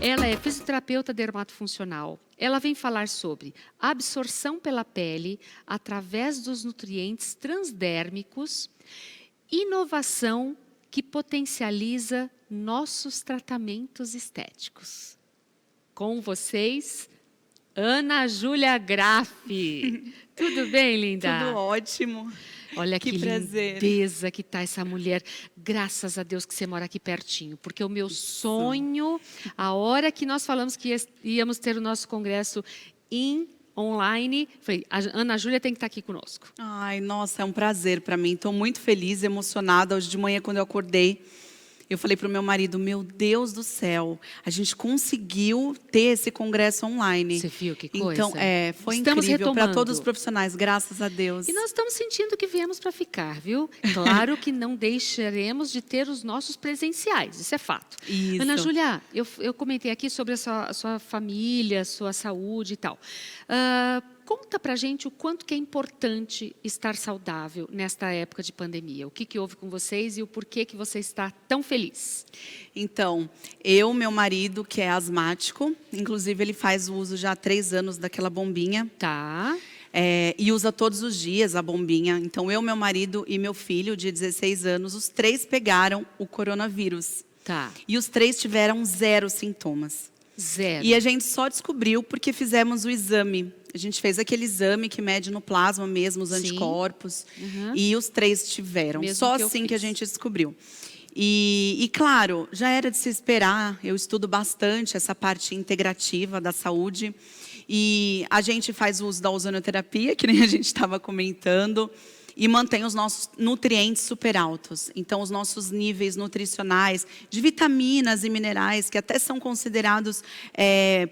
Ela é fisioterapeuta dermatofuncional. Ela vem falar sobre absorção pela pele através dos nutrientes transdérmicos, inovação que potencializa nossos tratamentos estéticos. Com vocês, Ana Júlia Graffi. Tudo bem, linda? Tudo ótimo. Olha que prazer. lindeza que está essa mulher. Graças a Deus que você mora aqui pertinho. Porque o meu sonho, a hora que nós falamos que íamos ter o nosso congresso online, falei, a Ana Júlia tem que estar aqui conosco. Ai, nossa, é um prazer para mim. Estou muito feliz, emocionada. Hoje de manhã, quando eu acordei, eu falei para o meu marido, meu Deus do céu, a gente conseguiu ter esse congresso online. Você viu que coisa? Então, foi Estamos incrível para retomando. todos os profissionais, graças a Deus. E nós estamos sentindo que viemos para ficar, viu? Claro que não deixaremos de ter os nossos presenciais, isso é fato. Isso. Ana Júlia, eu comentei aqui sobre a sua família, a sua saúde e tal. Conta pra gente o quanto que é importante estar saudável nesta época de pandemia. O que houve com vocês e o porquê que você está tão feliz? Então, meu marido, que é asmático, inclusive ele faz o uso já há 3 anos daquela bombinha. Tá. E usa todos os dias a bombinha. Então, meu marido e meu filho, de 16 anos, os 3 pegaram o coronavírus. Tá. E os 3 tiveram 0 sintomas. 0. E a gente só descobriu porque fizemos o exame. A gente fez aquele exame que mede no plasma mesmo os anticorpos. Uhum. E os 3 tiveram. Mesmo Só que assim que a gente descobriu. E claro, já era de se esperar. Eu estudo bastante essa parte integrativa da saúde. E a gente faz o uso da ozonoterapia, que nem a gente estava comentando. E mantém os nossos nutrientes super altos. Então, os nossos níveis nutricionais de vitaminas e minerais, que até são considerados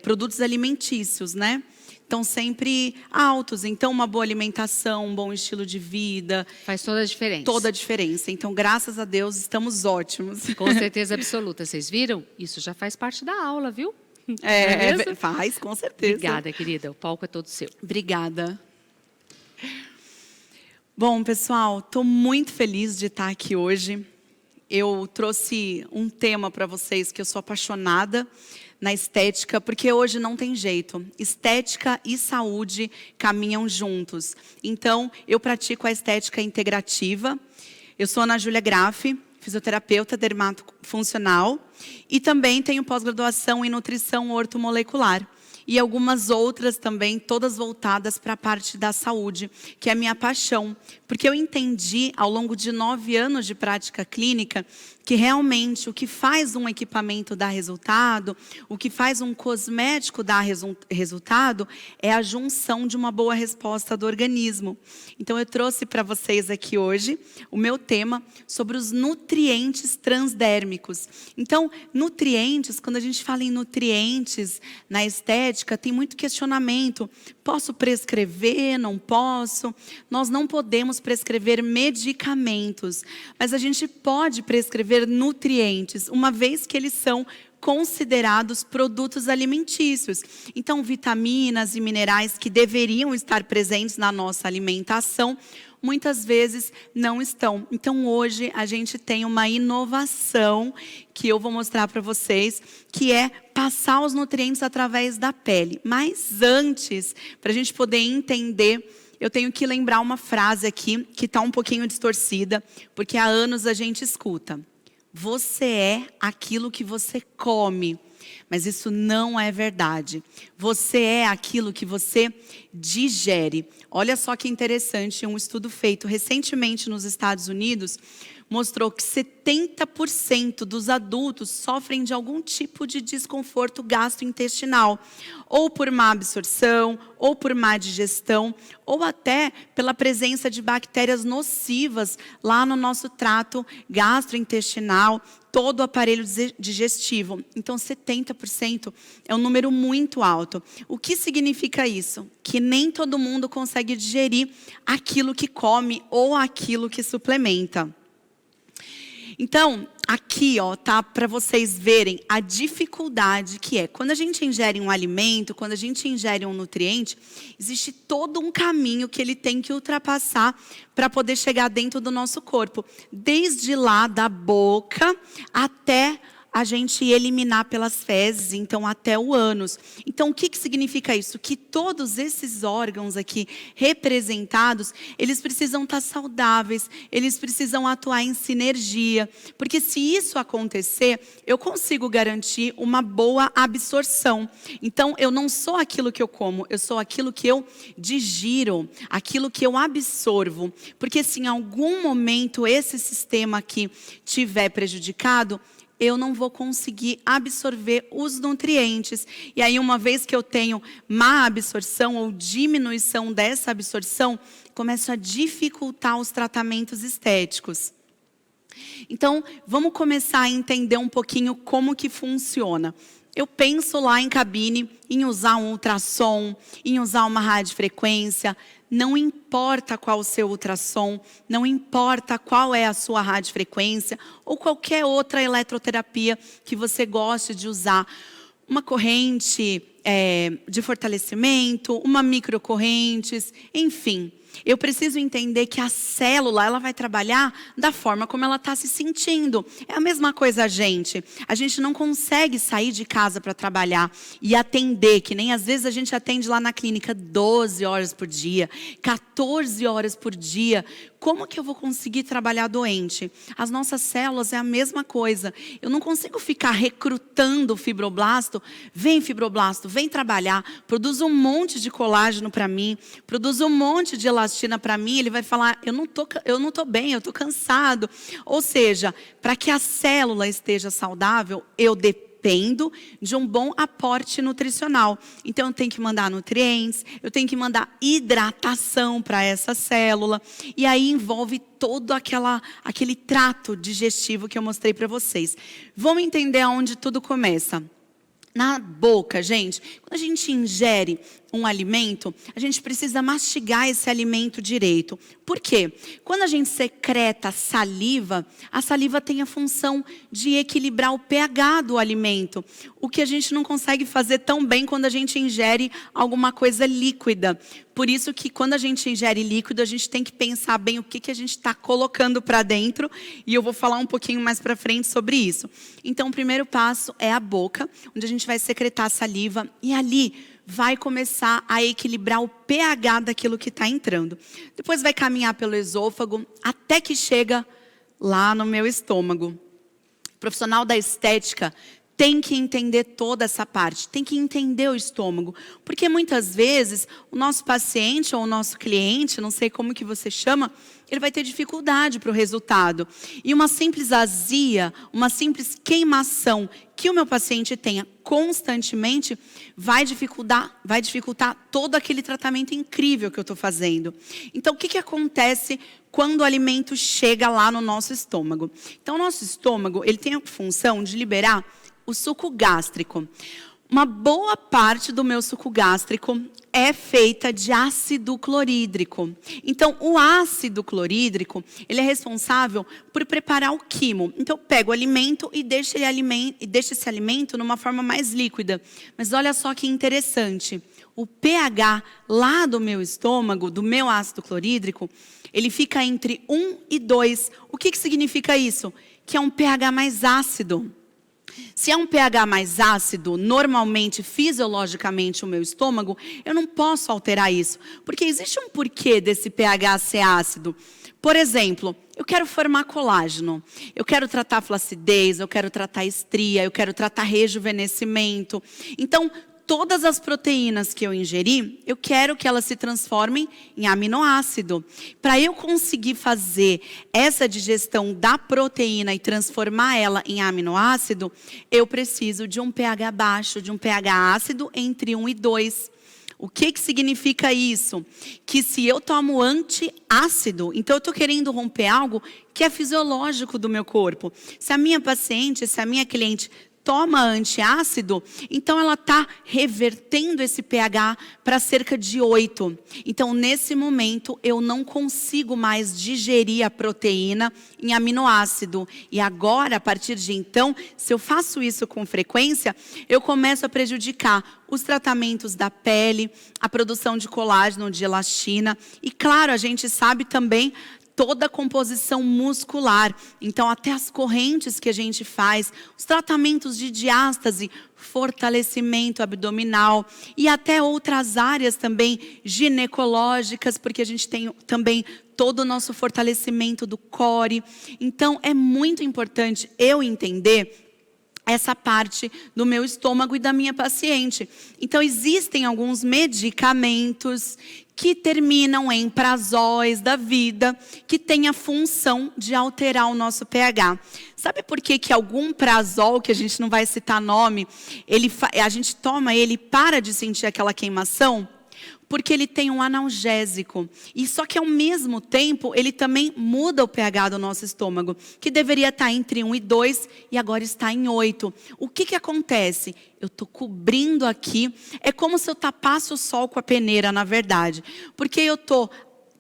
produtos alimentícios, né? Estão sempre altos. Então, uma boa alimentação, um bom estilo de vida. Faz toda a diferença. Toda a diferença. Então, graças a Deus, estamos ótimos. Com certeza absoluta. Vocês viram? Isso já faz parte da aula, viu? Faz, com certeza. Obrigada, querida. O palco é todo seu. Obrigada. Bom, pessoal, estou muito feliz de estar aqui hoje. Eu trouxe um tema para vocês que eu sou apaixonada na estética, porque hoje não tem jeito. Estética e saúde caminham juntos. Então, eu pratico a estética integrativa. Eu sou Ana Júlia Graffi, fisioterapeuta dermatofuncional e também tenho pós-graduação em nutrição ortomolecular. E algumas outras também, todas voltadas para a parte da saúde, que é a minha paixão. Porque eu entendi, ao longo de 9 anos de prática clínica, que realmente o que faz um equipamento dar resultado, o que faz um cosmético dar resultado, é a junção de uma boa resposta do organismo. Então, eu trouxe para vocês aqui hoje o meu tema sobre os nutrientes transdérmicos. Então, nutrientes, quando a gente fala em nutrientes na estética, tem muito questionamento. Posso prescrever? Não posso? Nós não podemos prescrever medicamentos, mas a gente pode prescrever nutrientes, uma vez que eles são considerados produtos alimentícios. Então, vitaminas e minerais que deveriam estar presentes na nossa alimentação, muitas vezes não estão. Então, hoje, a gente tem uma inovação que eu vou mostrar para vocês, que é passar os nutrientes através da pele. Mas antes, para a gente poder entender, eu tenho que lembrar uma frase aqui, que está um pouquinho distorcida, porque há anos a gente escuta. Você é aquilo que você come. Mas isso não é verdade. Você é aquilo que você digere. Olha só que interessante, um estudo feito recentemente nos Estados Unidos mostrou que 70% dos adultos sofrem de algum tipo de desconforto gastrointestinal, ou por má absorção, ou por má digestão, ou até pela presença de bactérias nocivas lá no nosso trato gastrointestinal, todo o aparelho digestivo. Então, 70% é um número muito alto. O que significa isso? Que nem todo mundo consegue digerir aquilo que come ou aquilo que suplementa. Então, aqui, ó, tá para vocês verem a dificuldade que é. Quando a gente ingere um alimento, quando a gente ingere um nutriente, existe todo um caminho que ele tem que ultrapassar para poder chegar dentro do nosso corpo. Desde lá da boca até a gente eliminar pelas fezes, então até o ânus. Então o que significa isso? Que todos esses órgãos aqui representados, eles precisam estar saudáveis, eles precisam atuar em sinergia, porque se isso acontecer, eu consigo garantir uma boa absorção. Então eu não sou aquilo que eu como, eu sou aquilo que eu digiro, aquilo que eu absorvo, porque se em algum momento esse sistema aqui tiver prejudicado, eu não vou conseguir absorver os nutrientes. E aí, uma vez que eu tenho má absorção ou diminuição dessa absorção, começo a dificultar os tratamentos estéticos. Então, vamos começar a entender um pouquinho como que funciona. Eu penso lá em cabine, em usar um ultrassom, em usar uma radiofrequência. Não importa qual o seu ultrassom, não importa qual é a sua radiofrequência ou qualquer outra eletroterapia que você goste de usar. Uma corrente de fortalecimento, uma microcorrentes, enfim. Eu preciso entender que a célula, ela vai trabalhar da forma como ela está se sentindo. É a mesma coisa a gente. A gente não consegue sair de casa para trabalhar e atender, que nem às vezes a gente atende lá na clínica 12 horas por dia, 14 horas por dia. Como que eu vou conseguir trabalhar doente? As nossas células é a mesma coisa. Eu não consigo ficar recrutando o fibroblasto. Vem, fibroblasto, vem trabalhar. Produz um monte de colágeno para mim. Produz um monte de elastina para mim. Ele vai falar, eu não tô bem, eu estou cansado. Ou seja, para que a célula esteja saudável, eu dependo de um bom aporte nutricional. Então, eu tenho que mandar nutrientes, eu tenho que mandar hidratação para essa célula. E aí envolve todo aquele trato digestivo que eu mostrei para vocês. Vamos entender aonde tudo começa. Na boca, gente, quando a gente ingere um alimento, a gente precisa mastigar esse alimento direito. Por quê? Quando a gente secreta saliva, a saliva tem a função de equilibrar o pH do alimento, o que a gente não consegue fazer tão bem quando a gente ingere alguma coisa líquida. Por isso que quando a gente ingere líquido, a gente tem que pensar bem o que a gente está colocando para dentro, e eu vou falar um pouquinho mais para frente sobre isso. Então, o primeiro passo é a boca, onde a gente vai secretar a saliva, e ali vai começar a equilibrar o pH daquilo que está entrando. Depois vai caminhar pelo esôfago, até que chega lá no meu estômago. O profissional da estética tem que entender toda essa parte, tem que entender o estômago. Porque muitas vezes o nosso paciente ou o nosso cliente, não sei como que você chama, ele vai ter dificuldade para o resultado. E uma simples azia, uma simples queimação que o meu paciente tenha constantemente, vai dificultar todo aquele tratamento incrível que eu estou fazendo. Então, o que acontece quando o alimento chega lá no nosso estômago? Então, o nosso estômago, ele tem a função de liberar o suco gástrico. Uma boa parte do meu suco gástrico é feita de ácido clorídrico. Então, o ácido clorídrico, ele é responsável por preparar o quimo. Então, eu pego o alimento e deixo esse alimento numa forma mais líquida. Mas olha só que interessante. O pH lá do meu estômago, do meu ácido clorídrico, ele fica entre 1 e 2. O que significa isso? Que é um pH mais ácido. Se é um pH mais ácido, normalmente, fisiologicamente, o meu estômago, eu não posso alterar isso. Porque existe um porquê desse pH ser ácido. Por exemplo, eu quero formar colágeno, eu quero tratar flacidez, eu quero tratar estria, eu quero tratar rejuvenescimento. Então, todas as proteínas que eu ingeri, eu quero que elas se transformem em aminoácido. Para eu conseguir fazer essa digestão da proteína e transformar ela em aminoácido, eu preciso de um pH baixo, de um pH ácido entre 1 e 2. O que significa isso? Que se eu tomo antiácido, então eu estou querendo romper algo que é fisiológico do meu corpo. Se a minha paciente, se a minha cliente toma antiácido, então ela está revertendo esse pH para cerca de 8. Então, nesse momento, eu não consigo mais digerir a proteína em aminoácido. E agora, a partir de então, se eu faço isso com frequência, eu começo a prejudicar os tratamentos da pele, a produção de colágeno, de elastina. E claro, a gente sabe também toda a composição muscular. Então, até as correntes que a gente faz, os tratamentos de diástase, fortalecimento abdominal e até outras áreas também ginecológicas, porque a gente tem também todo o nosso fortalecimento do core. Então, é muito importante eu entender essa parte do meu estômago e da minha paciente. Então, existem alguns medicamentos que terminam em prazóis da vida, que têm a função de alterar o nosso pH. Sabe por que algum prazol, que a gente não vai citar nome, a gente toma ele e para de sentir aquela queimação? Porque ele tem um analgésico. E só que ao mesmo tempo, ele também muda o pH do nosso estômago, que deveria estar entre 1 e 2 e agora está em 8. O que acontece? Eu estou cobrindo aqui, é como se eu tapasse o sol com a peneira, na verdade. Porque eu estou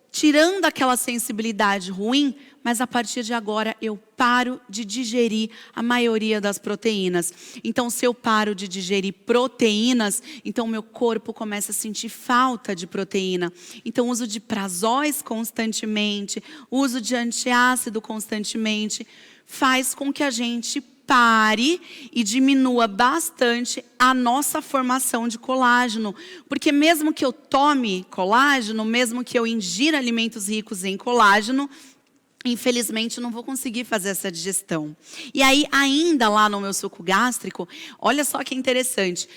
tirando aquela sensibilidade ruim, mas a partir de agora eu paro de digerir a maioria das proteínas. Então, se eu paro de digerir proteínas, então meu corpo começa a sentir falta de proteína. Então, uso de prazóis constantemente, uso de antiácido constantemente, faz com que a gente pare e diminua bastante a nossa formação de colágeno. Porque mesmo que eu tome colágeno, mesmo que eu ingira alimentos ricos em colágeno, infelizmente, eu não vou conseguir fazer essa digestão. E aí, ainda lá no meu suco gástrico, olha só que interessante.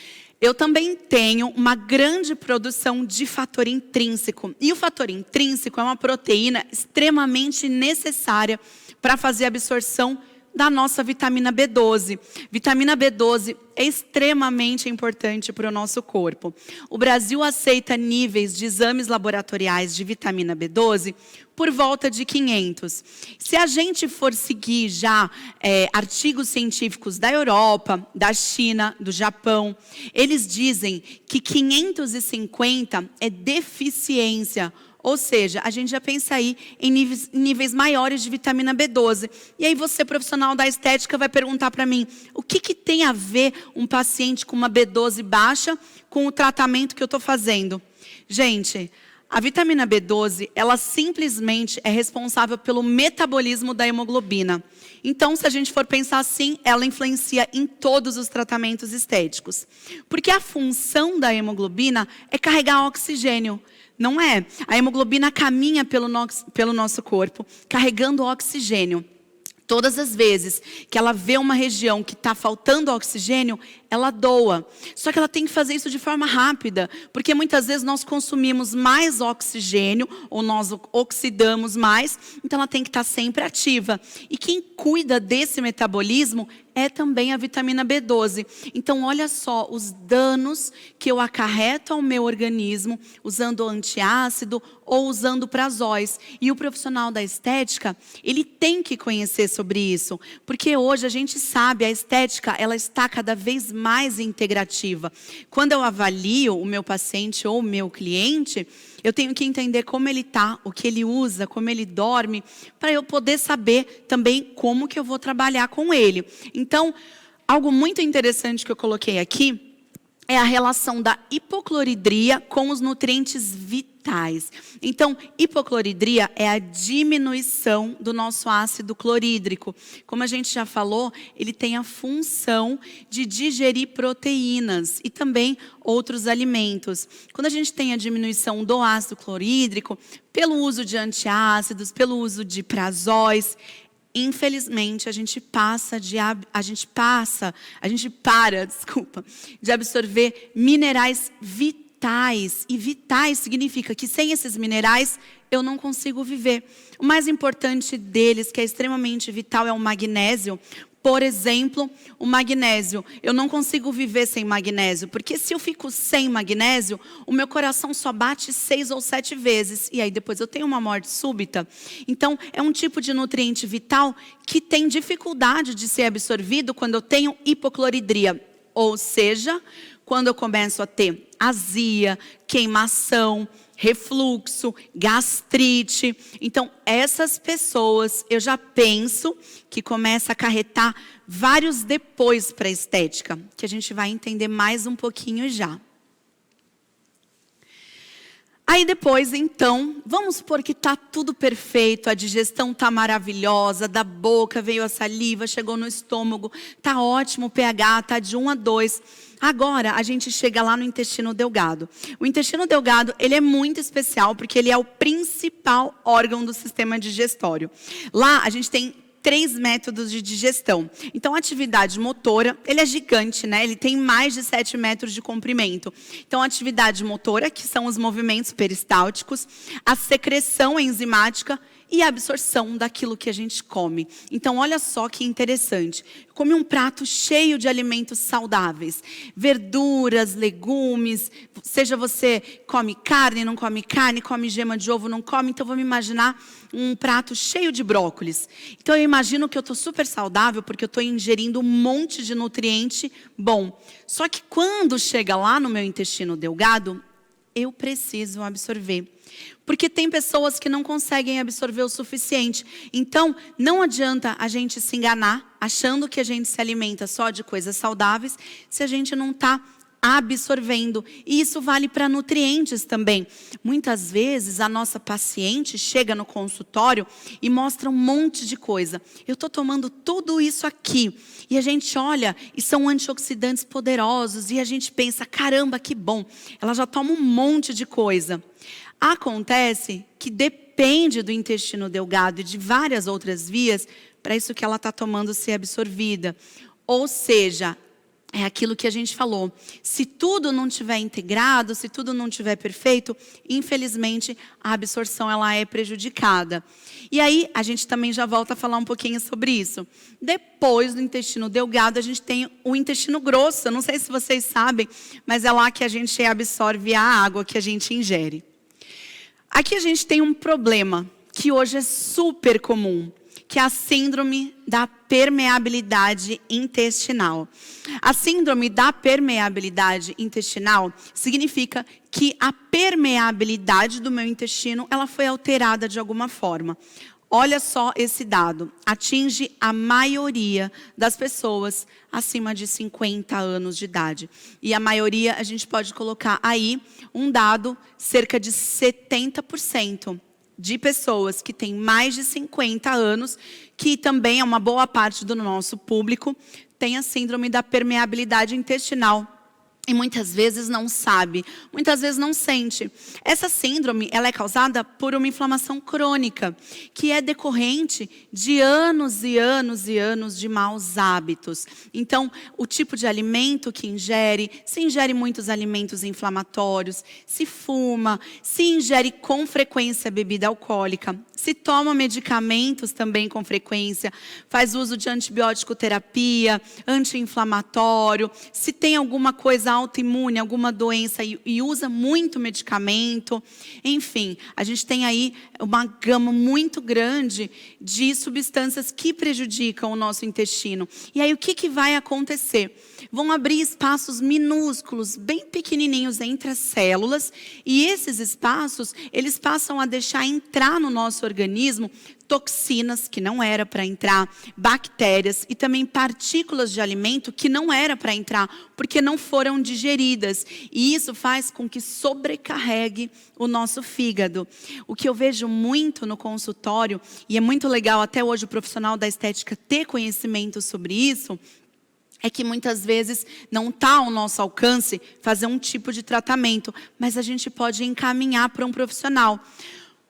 Eu também tenho uma grande produção de fator intrínseco. E o fator intrínseco é uma proteína extremamente necessária para fazer a absorção da nossa vitamina B12. Vitamina B12 é extremamente importante para o nosso corpo. O Brasil aceita níveis de exames laboratoriais de vitamina B12 por volta de 500. Se a gente for seguir já artigos científicos da Europa, da China, do Japão, eles dizem que 550 é deficiência. Ou seja, a gente já pensa aí em níveis maiores de vitamina B12. E aí você, profissional da estética, vai perguntar para mim, o que tem a ver um paciente com uma B12 baixa com o tratamento que eu estou fazendo? Gente, a vitamina B12, ela simplesmente é responsável pelo metabolismo da hemoglobina. Então, se a gente for pensar assim, ela influencia em todos os tratamentos estéticos. Porque a função da hemoglobina é carregar oxigênio. Não é? A hemoglobina caminha pelo nosso corpo, carregando oxigênio. Todas as vezes que ela vê uma região que está faltando oxigênio, ela doa. Só que ela tem que fazer isso de forma rápida, porque muitas vezes nós consumimos mais oxigênio, ou nós oxidamos mais, então ela tem que estar sempre ativa. E quem cuida desse metabolismo é também a vitamina B12. Então, olha só os danos que eu acarreto ao meu organismo usando antiácido ou usando prazóis. E o profissional da estética, ele tem que conhecer sobre isso, porque hoje a gente sabe, a estética, ela está cada vez mais integrativa. Quando eu avalio o meu paciente ou o meu cliente, eu tenho que entender como ele está, o que ele usa, como ele dorme, para eu poder saber também como que eu vou trabalhar com ele. Então, algo muito interessante que eu coloquei aqui é a relação da hipocloridria com os nutrientes vitais. Então, hipocloridria é a diminuição do nosso ácido clorídrico. Como a gente já falou, ele tem a função de digerir proteínas e também outros alimentos. Quando a gente tem a diminuição do ácido clorídrico, pelo uso de antiácidos, pelo uso de prazóis, infelizmente, a gente para de absorver minerais vitais. E vitais significa que sem esses minerais eu não consigo viver. O mais importante deles, que é extremamente vital, é o magnésio. Por exemplo, o magnésio. Eu não consigo viver sem magnésio, porque se eu fico sem magnésio, o meu coração só bate 6 ou 7 vezes. E aí depois eu tenho uma morte súbita. Então, é um tipo de nutriente vital que tem dificuldade de ser absorvido quando eu tenho hipocloridria. Ou seja, quando eu começo a ter azia, queimação, refluxo, gastrite. Então, essas pessoas, eu já penso que começa a acarretar vários depois para a estética, que a gente vai entender mais um pouquinho já. Aí depois, então, vamos supor que está tudo perfeito, a digestão está maravilhosa, da boca veio a saliva, chegou no estômago, está ótimo, o pH está de 1 a 2. Agora, a gente chega lá no intestino delgado. O intestino delgado, ele é muito especial, porque ele é o principal órgão do sistema digestório. Lá, a gente tem 3 métodos de digestão. Então, a atividade motora, ele é gigante, né? Ele tem mais de 7 metros de comprimento. Então, a atividade motora, que são os movimentos peristálticos, a secreção enzimática e a absorção daquilo que a gente come. Então, olha só que interessante. Come um prato cheio de alimentos saudáveis. Verduras, legumes, seja você come carne, não come carne, come gema de ovo, não come. Então, vamos imaginar um prato cheio de brócolis. Então, eu imagino que eu estou super saudável porque eu estou ingerindo um monte de nutriente bom. Só que quando chega lá no meu intestino delgado, eu preciso absorver. Porque tem pessoas que não conseguem absorver o suficiente. Então, não adianta a gente se enganar, achando que a gente se alimenta só de coisas saudáveis, se a gente não está absorvendo. E isso vale para nutrientes também. Muitas vezes, a nossa paciente chega no consultório e mostra um monte de coisa. Eu estou tomando tudo isso aqui. E a gente olha e são antioxidantes poderosos. E a gente pensa, caramba, que bom. Ela já toma um monte de coisa. Acontece que depende do intestino delgado e de várias outras vias para isso que ela está tomando ser absorvida. Ou seja, é aquilo que a gente falou. Se tudo não estiver integrado, se tudo não estiver perfeito, infelizmente a absorção ela é prejudicada. E aí a gente também já volta a falar um pouquinho sobre isso. Depois do intestino delgado, a gente tem o intestino grosso. Eu não sei se vocês sabem, mas é lá que a gente absorve a água que a gente ingere. Aqui a gente tem um problema que hoje é super comum, que é a síndrome da permeabilidade intestinal. A síndrome da permeabilidade intestinal significa que a permeabilidade do meu intestino ela foi alterada de alguma forma. Olha só esse dado, atinge a maioria das pessoas acima de 50 anos de idade. E a maioria, a gente pode colocar aí um dado, cerca de 70% de pessoas que têm mais de 50 anos, que também é uma boa parte do nosso público, tem a síndrome da permeabilidade intestinal. E muitas vezes não sabe, muitas vezes não sente. Essa síndrome, ela é causada por uma inflamação crônica, que é decorrente de anos e anos e anos de maus hábitos. Então, o tipo de alimento que ingere, se ingere muitos alimentos inflamatórios, se fuma, se ingere com frequência bebida alcoólica, se toma medicamentos também com frequência, faz uso de antibiótico terapia, anti-inflamatório, se tem alguma coisa autoimune, alguma doença e usa muito medicamento. Enfim, a gente tem aí uma gama muito grande de substâncias que prejudicam o nosso intestino. E aí o que vai acontecer? Vão abrir espaços minúsculos, bem pequenininhos entre as células, e esses espaços, eles passam a deixar entrar no nosso organismo toxinas que não era para entrar, bactérias e também partículas de alimento que não era para entrar, porque não foram digeridas. E isso faz com que sobrecarregue o nosso fígado. O que eu vejo muito no consultório, e é muito legal até hoje o profissional da estética ter conhecimento sobre isso, é que muitas vezes não está ao nosso alcance fazer um tipo de tratamento, mas a gente pode encaminhar para um profissional.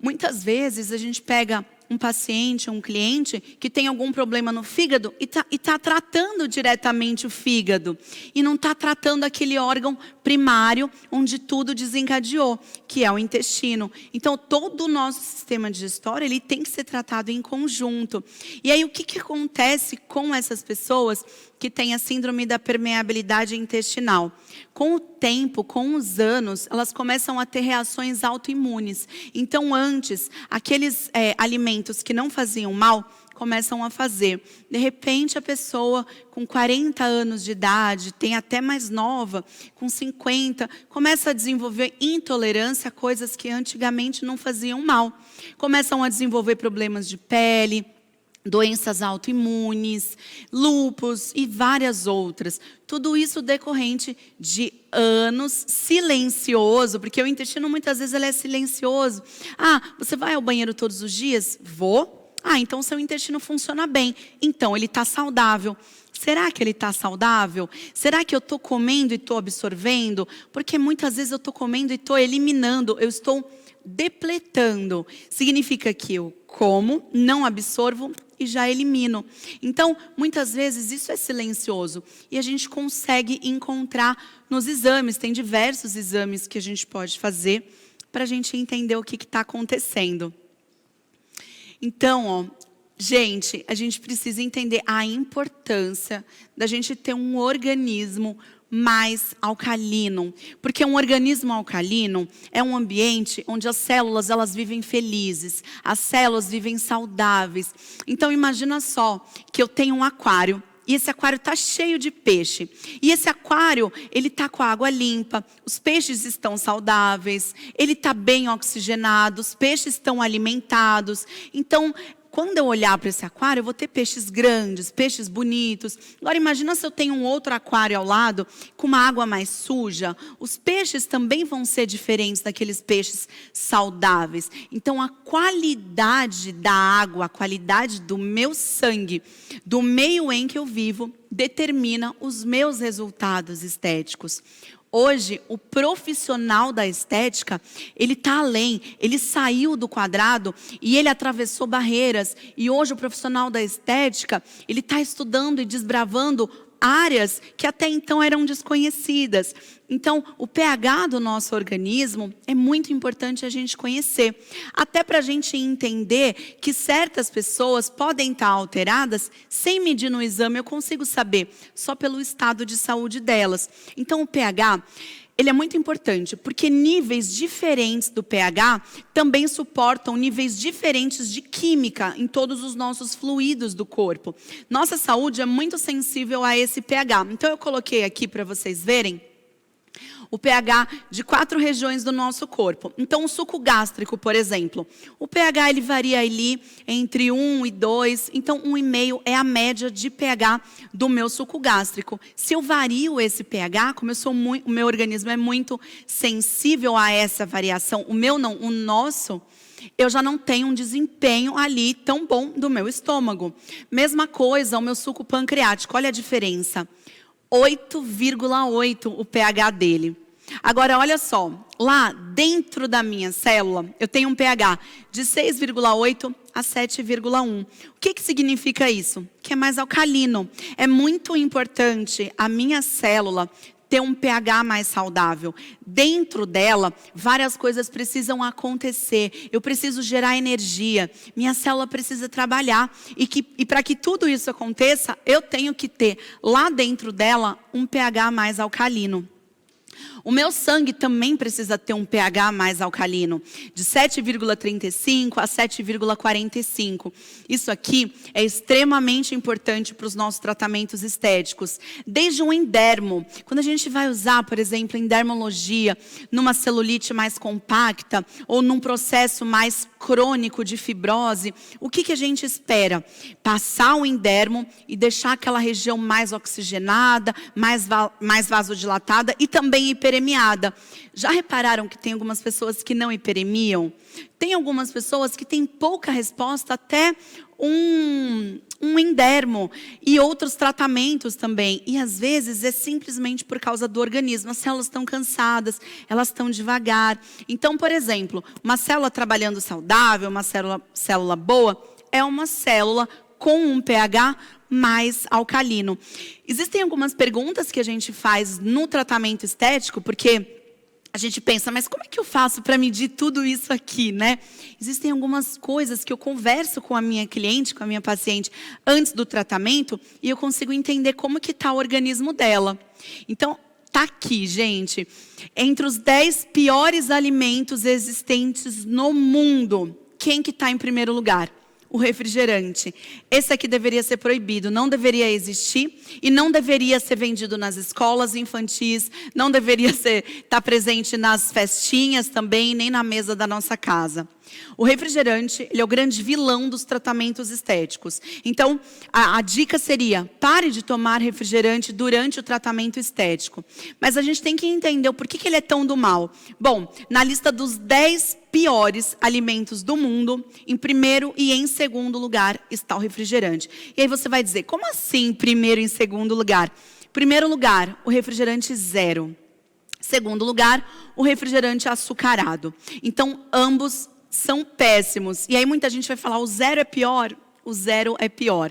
Muitas vezes a gente pega um paciente, um cliente que tem algum problema no fígado e tá tratando diretamente o fígado e não está tratando aquele órgão primário onde tudo desencadeou, que é o intestino. Então, todo o nosso sistema digestório ele tem que ser tratado em conjunto. E aí, o que acontece com essas pessoas que têm a síndrome da permeabilidade intestinal? Com o tempo, com os anos, elas começam a ter reações autoimunes. Então, antes, aqueles alimentos que não faziam mal, começam a fazer. De repente, a pessoa com 40 anos de idade, tem até mais nova, com 50, começa a desenvolver intolerância a coisas que antigamente não faziam mal. Começam a desenvolver problemas de pele, doenças autoimunes, lúpus e várias outras. Tudo isso decorrente de anos silencioso, porque o intestino muitas vezes ele é silencioso. Ah, você vai ao banheiro todos os dias? Vou. Ah, então seu intestino funciona bem. Então ele está saudável. Será que ele está saudável? Será que eu estou comendo e estou absorvendo? Porque muitas vezes eu estou comendo e estou eliminando, eu estou depletando. Significa que eu como, não absorvo e já elimino. Então, muitas vezes isso é silencioso e a gente consegue encontrar nos exames. Tem diversos exames que a gente pode fazer para a gente entender o que está acontecendo. Então, ó, gente, a gente precisa entender a importância da gente ter um organismo mais alcalino, porque um organismo alcalino é um ambiente onde as células elas vivem felizes, as células vivem saudáveis. Então imagina só que eu tenho um aquário e esse aquário está cheio de peixe. E esse aquário, ele está com a água limpa, os peixes estão saudáveis, ele está bem oxigenado, os peixes estão alimentados. Então, quando eu olhar para esse aquário, eu vou ter peixes grandes, peixes bonitos. Agora, imagina se eu tenho um outro aquário ao lado, com uma água mais suja. Os peixes também vão ser diferentes daqueles peixes saudáveis. Então, a qualidade da água, a qualidade do meu sangue, do meio em que eu vivo, determina os meus resultados estéticos. Hoje, o profissional da estética, ele está além, ele saiu do quadrado e ele atravessou barreiras. E hoje o profissional da estética, ele está estudando e desbravando áreas que até então eram desconhecidas. Então, o pH do nosso organismo é muito importante a gente conhecer. Até para a gente entender que certas pessoas podem estar alteradas, sem medir no exame eu consigo saber, só pelo estado de saúde delas. Então, o pH, ele é muito importante, porque níveis diferentes do pH também suportam níveis diferentes de química em todos os nossos fluidos do corpo. Nossa saúde é muito sensível a esse pH. Então, eu coloquei aqui para vocês verem o pH de 4 regiões do nosso corpo. Então, o suco gástrico, por exemplo, o pH ele varia ali entre 1 e 2, então 1,5 é a média de pH do meu suco gástrico. Se eu vario esse pH, como o meu organismo é muito sensível a essa variação, o meu não, o nosso, eu já não tenho um desempenho ali tão bom do meu estômago. Mesma coisa, o meu suco pancreático, olha a diferença. 8,8 o pH dele. Agora, olha só, lá dentro da minha célula, eu tenho um pH de 6,8 a 7,1. O que significa isso? Que é mais alcalino. É muito importante a minha célula ter um pH mais saudável. Dentro dela, várias coisas precisam acontecer. Eu preciso gerar energia. Minha célula precisa trabalhar. E para que tudo isso aconteça, eu tenho que ter lá dentro dela um pH mais alcalino. O meu sangue também precisa ter um pH mais alcalino, de 7,35 a 7,45. Isso aqui é extremamente importante para os nossos tratamentos estéticos. Desde um endermo, quando a gente vai usar, por exemplo, endermologia, numa celulite mais compacta ou num processo mais crônico de fibrose, o que a gente espera? Passar o endermo e deixar aquela região mais oxigenada, mais vasodilatada e também hiperemiada. Já repararam que tem algumas pessoas que não hiperemiam? Tem algumas pessoas que têm pouca resposta até um endermo e outros tratamentos também. E às vezes é simplesmente por causa do organismo. As células estão cansadas, elas estão devagar. Então, por exemplo, uma célula trabalhando saudável, uma célula boa, é uma célula com um pH mais alcalino. Existem algumas perguntas que a gente faz no tratamento estético, porque a gente pensa, mas como é que eu faço para medir tudo isso aqui, né? Existem algumas coisas que eu converso com a minha cliente, com a minha paciente, antes do tratamento, e eu consigo entender como que está o organismo dela. Então, tá aqui, gente, entre os 10 piores alimentos existentes no mundo, quem que está em primeiro lugar? O refrigerante. Esse aqui deveria ser proibido, não deveria existir e não deveria ser vendido nas escolas infantis, não deveria estar presente nas festinhas também, nem na mesa da nossa casa. O refrigerante, ele é o grande vilão dos tratamentos estéticos. Então, a dica seria, pare de tomar refrigerante durante o tratamento estético. Mas a gente tem que entender o porquê que ele é tão do mal. Bom, na lista dos 10 piores alimentos do mundo, em primeiro e em segundo lugar está o refrigerante. E aí você vai dizer, como assim primeiro e em segundo lugar? Primeiro lugar, o refrigerante zero. Segundo lugar, o refrigerante açucarado. Então, ambos são péssimos. E aí muita gente vai falar, o zero é pior? O zero é pior.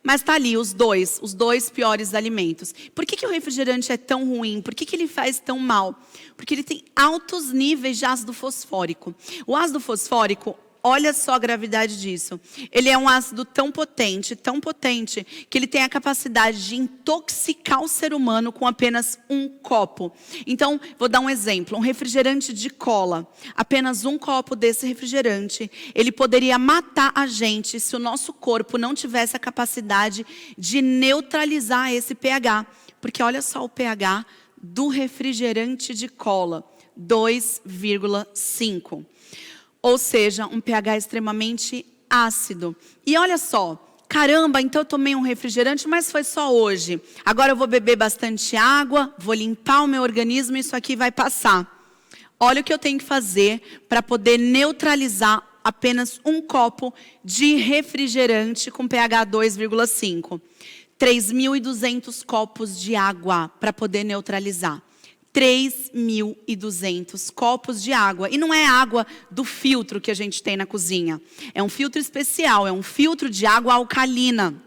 Mas tá ali os dois piores alimentos. Por que o refrigerante é tão ruim? Por que ele faz tão mal? Porque ele tem altos níveis de ácido fosfórico. O ácido fosfórico, olha só a gravidade disso. Ele é um ácido tão potente, que ele tem a capacidade de intoxicar o ser humano com apenas um copo. Então, vou dar um exemplo. Um refrigerante de cola. Apenas um copo desse refrigerante, ele poderia matar a gente se o nosso corpo não tivesse a capacidade de neutralizar esse pH. Porque olha só o pH do refrigerante de cola. 2,5. Ou seja, um pH extremamente ácido. E olha só, caramba, então eu tomei um refrigerante, mas foi só hoje. Agora eu vou beber bastante água, vou limpar o meu organismo e isso aqui vai passar. Olha o que eu tenho que fazer para poder neutralizar apenas um copo de refrigerante com pH 2,5. 3.200 copos de água para poder neutralizar. 3.200 copos de água. E não é água do filtro que a gente tem na cozinha. É um filtro especial, é um filtro de água alcalina,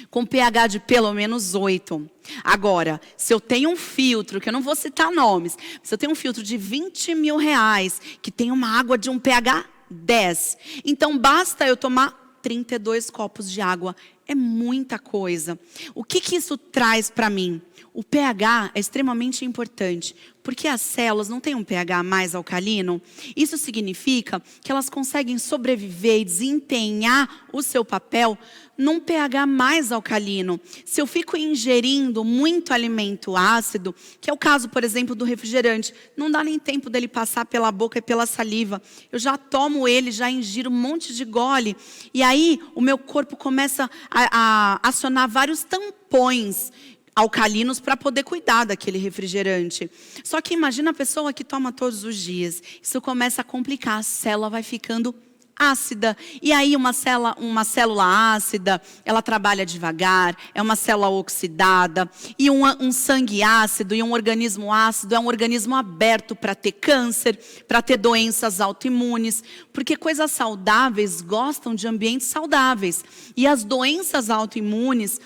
com pH de pelo menos 8. Agora, se eu tenho um filtro, que eu não vou citar nomes, se eu tenho um filtro de 20 mil reais, que tem uma água de um pH 10, então basta eu tomar 32 copos de água. É muita coisa. O que isso traz para mim? O pH é extremamente importante, porque as células não têm um pH mais alcalino. Isso significa que elas conseguem sobreviver e desempenhar o seu papel num pH mais alcalino. Se eu fico ingerindo muito alimento ácido, que é o caso, por exemplo, do refrigerante, não dá nem tempo dele passar pela boca e pela saliva. Eu já tomo ele, já ingiro um monte de gole. E aí o meu corpo começa a acionar vários tampões alcalinos para poder cuidar daquele refrigerante. Só que imagina a pessoa que toma todos os dias. Isso começa a complicar, a célula vai ficando ácida. E aí uma célula ácida, ela trabalha devagar, é uma célula oxidada. E um sangue ácido e um organismo ácido é um organismo aberto para ter câncer, para ter doenças autoimunes. Porque coisas saudáveis gostam de ambientes saudáveis. E as doenças autoimunes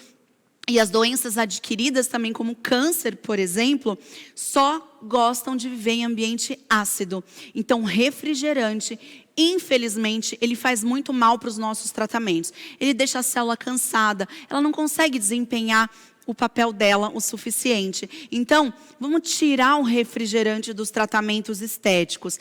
e as doenças adquiridas também, como câncer, por exemplo, só gostam de viver em ambiente ácido. Então, refrigerante, infelizmente, ele faz muito mal para os nossos tratamentos. Ele deixa a célula cansada, ela não consegue desempenhar o papel dela o suficiente. Então, vamos tirar o refrigerante dos tratamentos estéticos.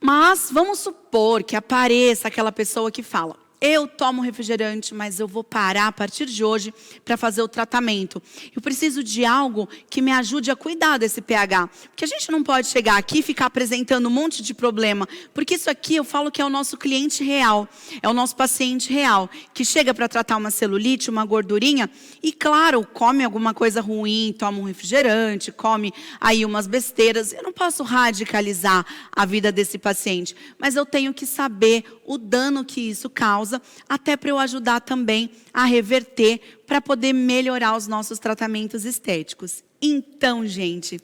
Mas vamos supor que apareça aquela pessoa que fala: eu tomo refrigerante, mas eu vou parar a partir de hoje para fazer o tratamento. Eu preciso de algo que me ajude a cuidar desse pH. Porque a gente não pode chegar aqui e ficar apresentando um monte de problema. Porque isso aqui eu falo que é o nosso cliente real. É o nosso paciente real. Que chega para tratar uma celulite, uma gordurinha. E claro, come alguma coisa ruim, toma um refrigerante, come aí umas besteiras. Eu não posso radicalizar a vida desse paciente. Mas eu tenho que saber o dano que isso causa, até para eu ajudar também a reverter, para poder melhorar os nossos tratamentos estéticos. Então, gente,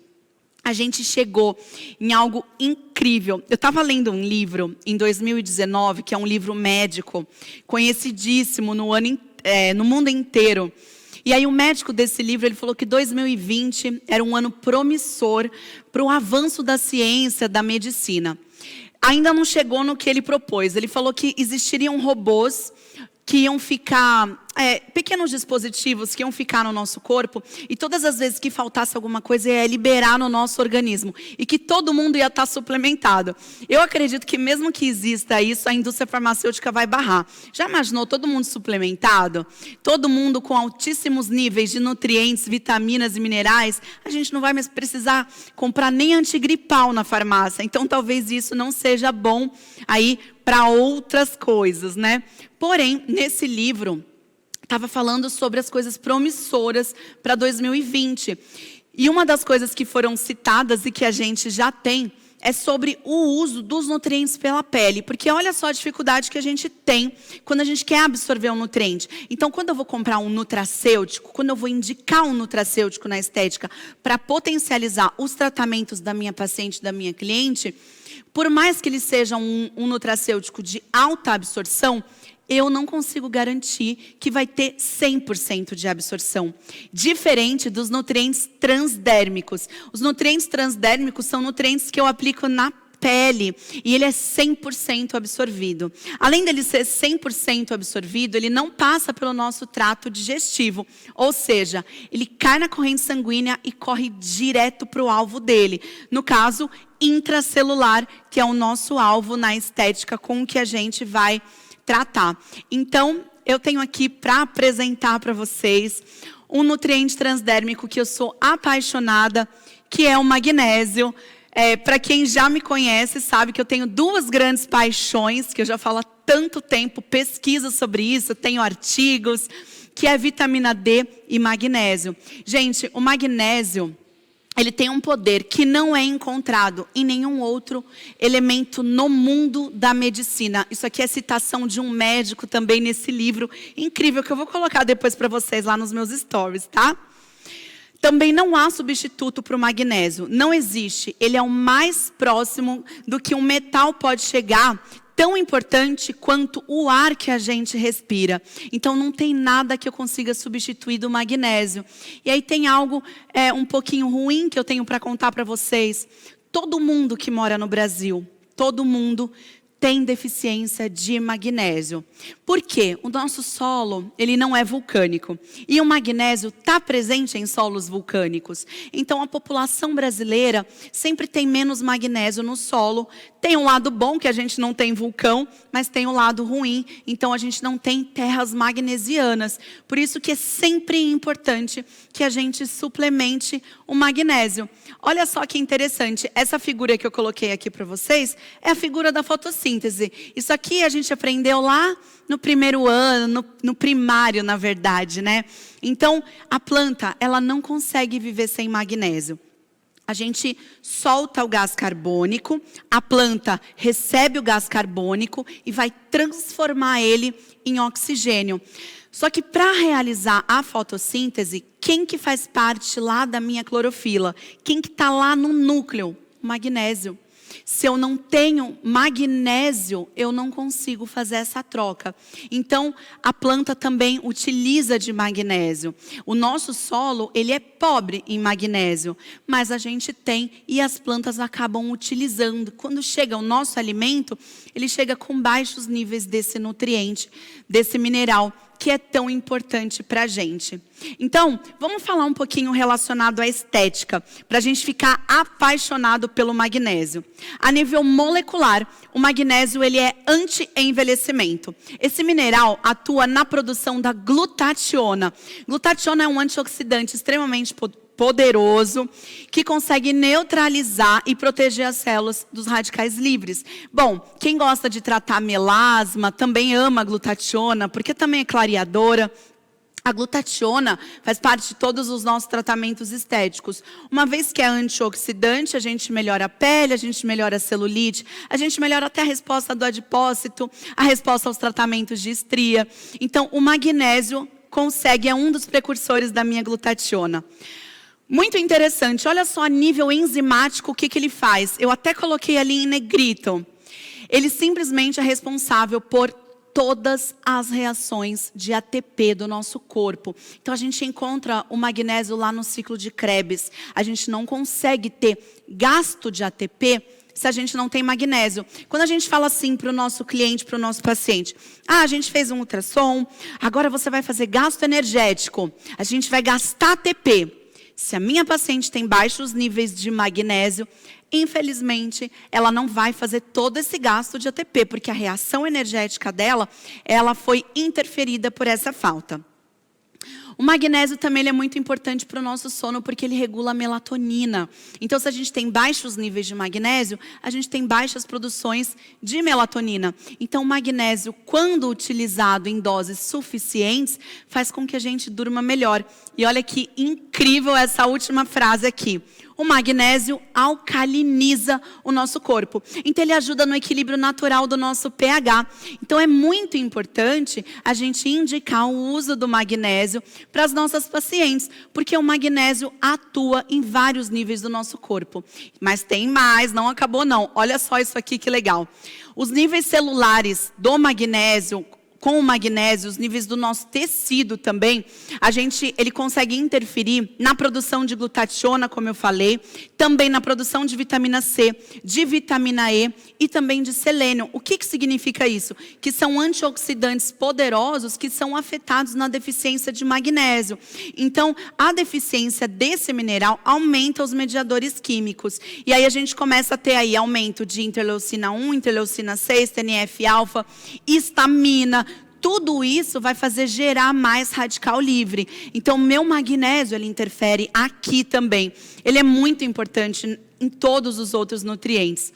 a gente chegou em algo incrível. Eu estava lendo um livro em 2019, que é um livro médico, conhecidíssimo no mundo inteiro. E aí o médico desse livro, ele falou que 2020 era um ano promissor para o avanço da ciência, da medicina. Ainda não chegou no que ele propôs. Ele falou que existiriam robôs que iam ficar pequenos dispositivos que iam ficar no nosso corpo e todas as vezes que faltasse alguma coisa ia liberar no nosso organismo e que todo mundo ia estar suplementado. Eu acredito que mesmo que exista isso, a indústria farmacêutica vai barrar. Já imaginou todo mundo suplementado? Todo mundo com altíssimos níveis de nutrientes, vitaminas e minerais? A gente não vai mais precisar comprar nem antigripal na farmácia. Então talvez isso não seja bom aí para outras coisas, né? Porém, nesse livro, estava falando sobre as coisas promissoras para 2020. E uma das coisas que foram citadas e que a gente já tem é sobre o uso dos nutrientes pela pele. Porque olha só a dificuldade que a gente tem quando a gente quer absorver um nutriente. Então, quando eu vou comprar um nutracêutico, quando eu vou indicar um nutracêutico na estética para potencializar os tratamentos da minha paciente, da minha cliente, por mais que ele seja um nutracêutico de alta absorção, eu não consigo garantir que vai ter 100% de absorção. Diferente dos nutrientes transdérmicos. Os nutrientes transdérmicos são nutrientes que eu aplico na pele e ele é 100% absorvido. Além dele ser 100% absorvido, ele não passa pelo nosso trato digestivo. Ou seja, ele cai na corrente sanguínea e corre direto para o alvo dele. No caso, intracelular, que é o nosso alvo na estética com que a gente vai tratar. Então, eu tenho aqui para apresentar para vocês um nutriente transdérmico que eu sou apaixonada, que é o magnésio. Para quem já me conhece, sabe que eu tenho duas grandes paixões, que eu já falo há tanto tempo, pesquiso sobre isso, tenho artigos, que é vitamina D e magnésio. Gente, o magnésio, ele tem um poder que não é encontrado em nenhum outro elemento no mundo da medicina. Isso aqui é citação de um médico também nesse livro incrível, que eu vou colocar depois para vocês lá nos meus stories, tá? Também não há substituto para o magnésio. Não existe. Ele é o mais próximo do que um metal pode chegar, tão importante quanto o ar que a gente respira. Então não tem nada que eu consiga substituir do magnésio. E aí tem algo um pouquinho ruim que eu tenho para contar para vocês. Todo mundo que mora no Brasil, todo mundo tem deficiência de magnésio. Por quê? O nosso solo, ele não é vulcânico. E o magnésio está presente em solos vulcânicos. Então, a população brasileira sempre tem menos magnésio no solo. Tem um lado bom, que a gente não tem vulcão, mas tem um lado ruim. Então, a gente não tem terras magnesianas. Por isso que é sempre importante que a gente suplemente o magnésio. Olha só que interessante. Essa figura que eu coloquei aqui para vocês é a figura da fotossíntese. Isso aqui a gente aprendeu lá no primeiro ano, no primário, na verdade, né? Então, a planta, ela não consegue viver sem magnésio. A gente solta o gás carbônico, a planta recebe o gás carbônico e vai transformar ele em oxigênio. Só que para realizar a fotossíntese, quem que faz parte lá da minha clorofila? Quem que está lá no núcleo? O magnésio. Se eu não tenho magnésio, eu não consigo fazer essa troca. Então, a planta também utiliza de magnésio. O nosso solo, ele é pobre em magnésio, mas a gente tem e as plantas acabam utilizando. Quando chega o nosso alimento, ele chega com baixos níveis desse nutriente, desse mineral, que é tão importante para a gente. Então, vamos falar um pouquinho relacionado à estética, para a gente ficar apaixonado pelo magnésio. A nível molecular, o magnésio ele é anti-envelhecimento. Esse mineral atua na produção da glutationa. Glutationa é um antioxidante extremamente poderoso, que consegue neutralizar e proteger as células dos radicais livres. Bom, quem gosta de tratar melasma também ama a glutationa, porque também é clareadora. A glutationa faz parte de todos os nossos tratamentos estéticos. Uma vez que é antioxidante, a gente melhora a pele, a gente melhora a celulite, a gente melhora até a resposta do adipócito, a resposta aos tratamentos de estria. Então, o magnésio é um dos precursores da minha glutationa. Muito interessante, olha só a nível enzimático o que ele faz. Eu até coloquei ali em negrito. Ele simplesmente é responsável por todas as reações de ATP do nosso corpo. Então a gente encontra o magnésio lá no ciclo de Krebs. A gente não consegue ter gasto de ATP se a gente não tem magnésio. Quando a gente fala assim para o nosso cliente, para o nosso paciente, a gente fez um ultrassom, agora você vai fazer gasto energético, a gente vai gastar ATP. Se a minha paciente tem baixos níveis de magnésio, infelizmente, ela não vai fazer todo esse gasto de ATP, porque a reação energética dela, ela foi interferida por essa falta. O magnésio também ele é muito importante para o nosso sono, porque ele regula a melatonina. Então, se a gente tem baixos níveis de magnésio, a gente tem baixas produções de melatonina. Então, o magnésio, quando utilizado em doses suficientes, faz com que a gente durma melhor. E olha que incrível essa última frase aqui. O magnésio alcaliniza o nosso corpo. Então, ele ajuda no equilíbrio natural do nosso pH. Então, é muito importante a gente indicar o uso do magnésio para as nossas pacientes, porque o magnésio atua em vários níveis do nosso corpo. Mas tem mais, não acabou não. Olha só isso aqui que legal. Os níveis celulares do magnésio, com o magnésio, os níveis do nosso tecido também, ele consegue interferir na produção de glutationa, como eu falei, também na produção de vitamina C, de vitamina E e também de selênio. O que significa isso? Que são antioxidantes poderosos que são afetados na deficiência de magnésio. Então, a deficiência desse mineral aumenta os mediadores químicos. E aí a gente começa a ter aí aumento de interleucina 1, interleucina 6, TNF-alfa, histamina. Tudo isso vai fazer gerar mais radical livre. Então, meu magnésio, ele interfere aqui também. Ele é muito importante em todos os outros nutrientes.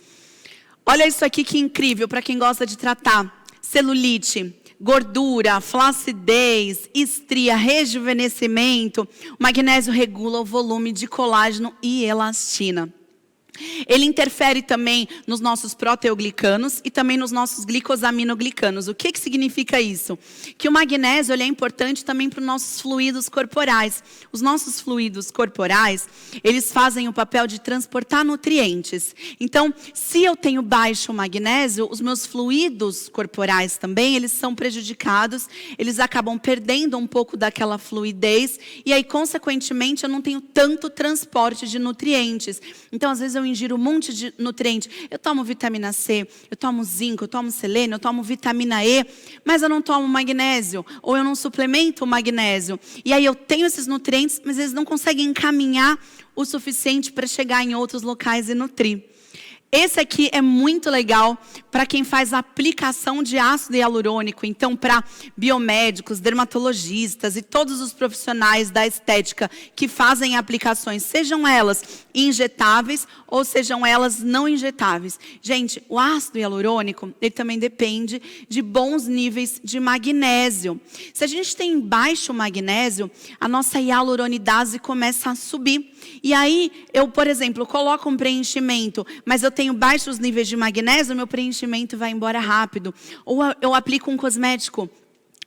Olha isso aqui que incrível para quem gosta de tratar celulite, gordura, flacidez, estria, rejuvenescimento. O magnésio regula o volume de colágeno e elastina. Ele interfere também nos nossos proteoglicanos e também nos nossos glicosaminoglicanos. O que significa isso? Que o magnésio ele é importante também para os nossos fluidos corporais. Os nossos fluidos corporais, eles fazem o papel de transportar nutrientes. Então, se eu tenho baixo magnésio, os meus fluidos corporais também, eles são prejudicados, eles acabam perdendo um pouco daquela fluidez e aí, consequentemente, eu não tenho tanto transporte de nutrientes. Então, às vezes, eu ingiro um monte de nutriente. Eu tomo vitamina C, eu tomo zinco, eu tomo selênio, eu tomo vitamina E, mas eu não tomo magnésio, ou eu não suplemento o magnésio. E aí eu tenho esses nutrientes, mas eles não conseguem encaminhar o suficiente para chegar em outros locais e nutrir. Esse aqui é muito legal para quem faz a aplicação de ácido hialurônico. Então, para biomédicos, dermatologistas e todos os profissionais da estética que fazem aplicações, sejam elas injetáveis ou sejam elas não injetáveis. Gente, o ácido hialurônico, ele também depende de bons níveis de magnésio. Se a gente tem baixo magnésio, a nossa hialuronidase começa a subir. E aí, eu, por exemplo, coloco um preenchimento, mas eu tenho baixos níveis de magnésio, meu preenchimento vai embora rápido. Ou eu aplico um cosmético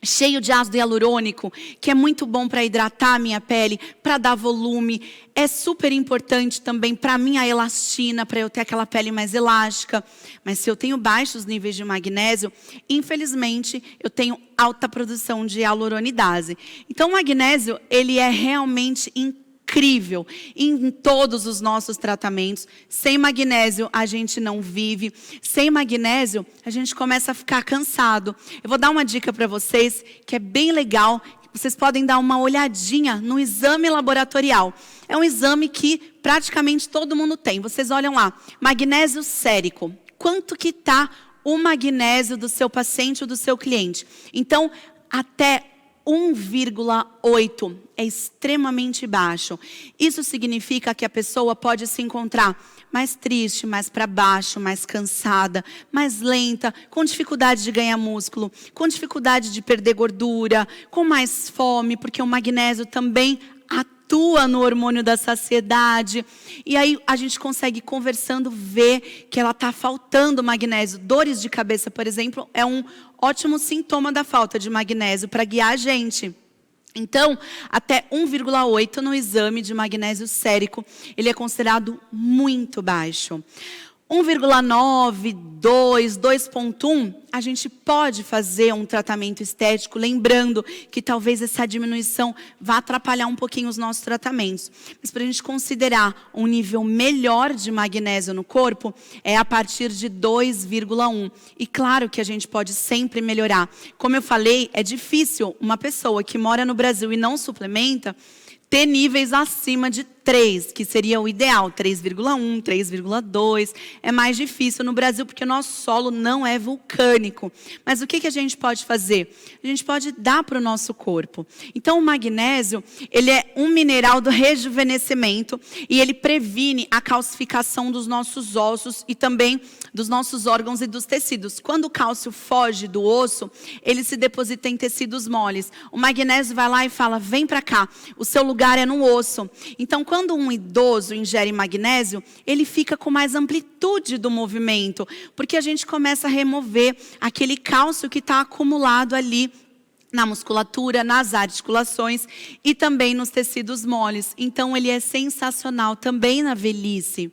cheio de ácido hialurônico, que é muito bom para hidratar a minha pele, para dar volume. É super importante também para mim a elastina, para eu ter aquela pele mais elástica. Mas se eu tenho baixos níveis de magnésio, infelizmente, eu tenho alta produção de hialuronidase. Então, o magnésio, ele é realmente incrível em todos os nossos tratamentos. Sem magnésio, a gente não vive. Sem magnésio, a gente começa a ficar cansado. Eu vou dar uma dica para vocês, que é bem legal. Vocês podem dar uma olhadinha no exame laboratorial. É um exame que praticamente todo mundo tem. Vocês olham lá, magnésio sérico. Quanto que está o magnésio do seu paciente ou do seu cliente? Então, até 1,8 é extremamente baixo. Isso significa que a pessoa pode se encontrar mais triste, mais para baixo, mais cansada, mais lenta, com dificuldade de ganhar músculo, com dificuldade de perder gordura, com mais fome, porque o magnésio também atua no hormônio da saciedade. E aí a gente consegue, conversando, ver que ela está faltando magnésio. Dores de cabeça, por exemplo, é um ótimo sintoma da falta de magnésio para guiar a gente. Então, até 1,8 no exame de magnésio sérico, ele é considerado muito baixo. 1,9, 2, 2,1, a gente pode fazer um tratamento estético, lembrando que talvez essa diminuição vá atrapalhar um pouquinho os nossos tratamentos. Mas para a gente considerar um nível melhor de magnésio no corpo, é a partir de 2,1. E claro que a gente pode sempre melhorar. Como eu falei, é difícil uma pessoa que mora no Brasil e não suplementa ter níveis acima de 3, que seria o ideal, 3,1, 3,2. É mais difícil no Brasil porque o nosso solo não é vulcânico. Mas o que a gente pode fazer? A gente pode dar para o nosso corpo. Então o magnésio, ele é um mineral do rejuvenescimento e ele previne a calcificação dos nossos ossos e também dos nossos órgãos e dos tecidos. Quando o cálcio foge do osso, ele se deposita em tecidos moles. O magnésio vai lá e fala, vem para cá, o seu lugar é no osso. Então, quando um idoso ingere magnésio, ele fica com mais amplitude do movimento, porque a gente começa a remover aquele cálcio que está acumulado ali na musculatura, nas articulações e também nos tecidos moles. Então, ele é sensacional também na velhice.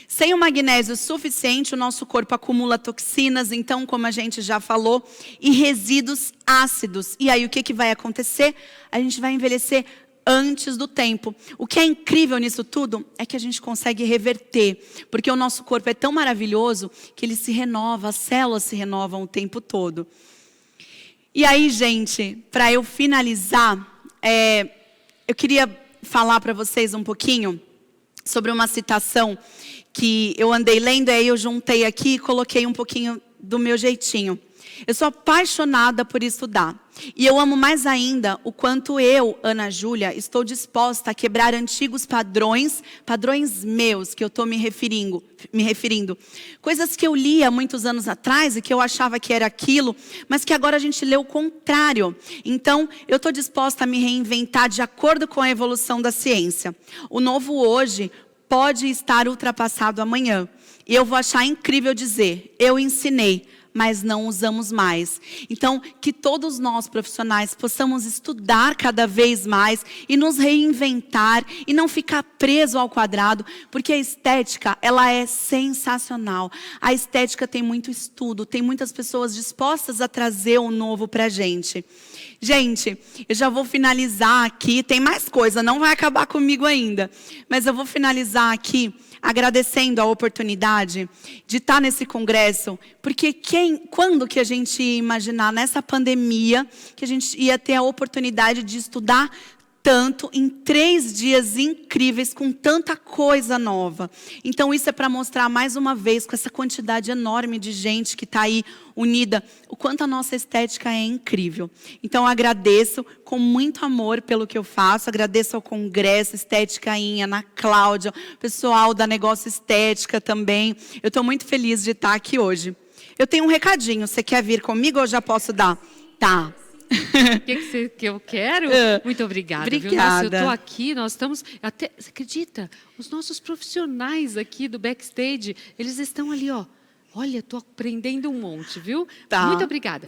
Sem o magnésio suficiente, o nosso corpo acumula toxinas, então, como a gente já falou, e resíduos ácidos. E aí, o que vai acontecer? A gente vai envelhecer antes do tempo. O que é incrível nisso tudo é que a gente consegue reverter, porque o nosso corpo é tão maravilhoso que ele se renova, as células se renovam o tempo todo. E aí, gente, para eu finalizar, eu queria falar para vocês um pouquinho sobre uma citação que eu andei lendo, aí eu juntei aqui e coloquei um pouquinho do meu jeitinho. Eu sou apaixonada por estudar. E eu amo mais ainda o quanto eu, Ana Júlia, estou disposta a quebrar antigos padrões meus que eu estou me referindo. Coisas que eu li há muitos anos atrás e que eu achava que era aquilo, mas que agora a gente lê o contrário. Então, eu estou disposta a me reinventar de acordo com a evolução da ciência. O novo hoje pode estar ultrapassado amanhã. E eu vou achar incrível dizer, eu ensinei, mas não usamos mais. Então, que todos nós profissionais possamos estudar cada vez mais e nos reinventar e não ficar preso ao quadrado, porque a estética, ela é sensacional. A estética tem muito estudo, tem muitas pessoas dispostas a trazer o novo pra gente. Gente, eu já vou finalizar aqui, tem mais coisa, não vai acabar comigo ainda, mas eu vou finalizar aqui agradecendo a oportunidade de estar nesse congresso, porque quando que a gente ia imaginar nessa pandemia que a gente ia ter a oportunidade de estudar tanto em 3 dias incríveis com tanta coisa nova. Então isso é para mostrar mais uma vez com essa quantidade enorme de gente que está aí unida, o quanto a nossa estética é incrível. Então eu agradeço com muito amor pelo que eu faço, agradeço ao Congresso Estética Inha, Ana Cláudia, o pessoal da Negócio Estética também. Eu estou muito feliz de estar aqui hoje. Eu tenho um recadinho, você quer vir comigo ou já posso dar? Tá. O que eu quero? Muito obrigada. Obrigada. Viu? Nossa, eu estou aqui, nós estamos... Até, você acredita? Os nossos profissionais aqui do backstage, eles estão ali, ó. Olha, estou aprendendo um monte, viu? Tá. Muito obrigada.